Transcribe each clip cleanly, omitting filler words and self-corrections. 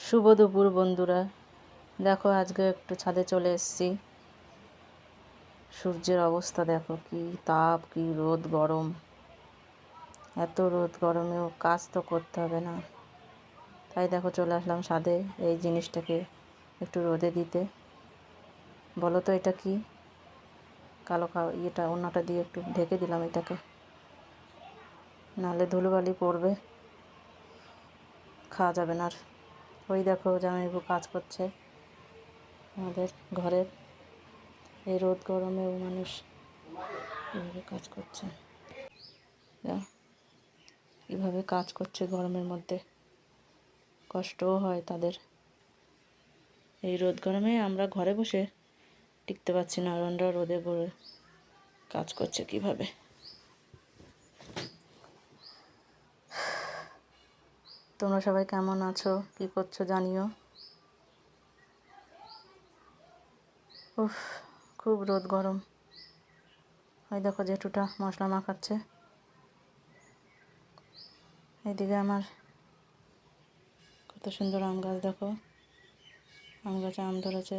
শুভ দুপুর বন্ধুরা, দেখো আজকে একটু ছাদে চলে এসেছি। সূর্যের অবস্থা দেখো, কি তাপ, কি রোদ গরম। এত রোদ গরমেও কাজ তো করতে হবে না, তাই দেখো চলে আসলাম ছাদে এই জিনিসটাকে একটু রোদে দিতে। বলো তো এটা কি? কালো ইয়েটা ওড়নাটা দিয়ে একটু ঢেকে দিলাম এটাকে, নাহলে ধুলোবালি পড়বে, খাওয়া যাবে না। আর ওই দেখো জামাইবাবু কাজ করছে আমাদের ঘরের। এই রোদ গরমেও মানুষ এভাবে কাজ করছে, কীভাবে কাজ করছে গরমের মধ্যে, কষ্টও হয় তাদের। এই রোদ গরমে আমরা ঘরে বসে টিকতে পারছি না, আর ওরা রোদে গড়ে কাজ করছে কিভাবে। তোমরা সবাই কেমন আছো, কি করছো জানিও। উফ, খুব রোদ গরম। ওই দেখো জেঠুটা মশলা মাখাচ্ছে। এইদিকে আমার কত সুন্দর আম গাছ দেখো, আম গাছে আম ধরেছে।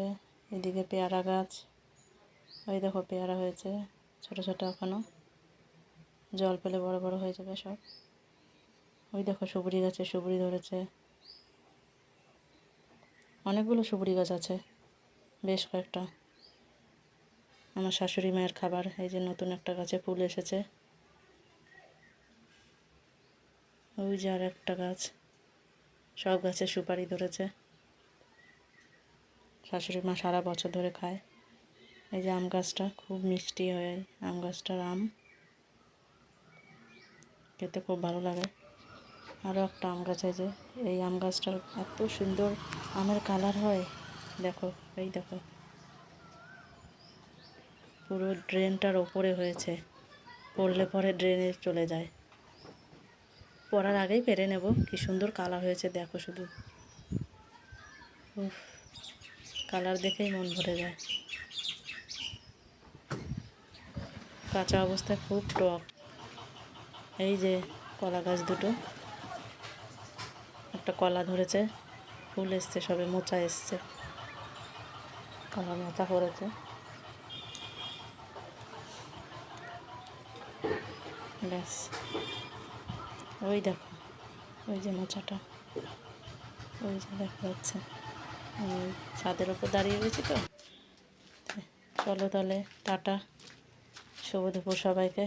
এদিকে পেয়ারা গাছ, ওই দেখো পেয়ারা হয়েছে ছোট ছোট, এখনো জল পেলে বড় বড় হয়ে যাবে সব। ওই দেখো সুপুরি গাছে সুপুরি ধরেছে, অনেকগুলো সুপুরি গাছ আছে, বেশ কয়েকটা। আমার শাশুড়ি মায়ের খাবার। এই যে নতুন একটা গাছে ফুল এসেছে, ওই যে আর একটা গাছ। সব গাছে সুপারি ধরেছে, শাশুড়ি মা সারা বছর ধরে খায়। এই যে আম গাছটা খুব মিষ্টি হয়, আম গাছটার আম খেতে খুব ভালো লাগে। আরও একটা আম গাছ আছে, এই আম গাছটার এত সুন্দর আমের কালার হয় দেখো। এই দেখো পুরো ড্রেনটার ওপরে হয়েছে, পড়লে পরে ড্রেনে চলে যায়। পড়ার আগেই পেরে নেব, কি সুন্দর কালার হয়েছে দেখো শুধু। উফ, কালার দেখেই মন ভরে যায়। কাঁচা অবস্থায় খুব টক। এই যে কলা গাছ দুটো, একটা কলা ধরেছে, ফুল এসছে, সবে মোচা এসছে, কলা মোচা পড়েছে। ব্যাস, ওই দেখো ওই যে মোচাটা, ওই যে দেখা যাচ্ছে। ছাদের ওপর দাঁড়িয়ে গেছি তো। চলো তাহলে টাটা, শুভ দুপুর সবাইকে।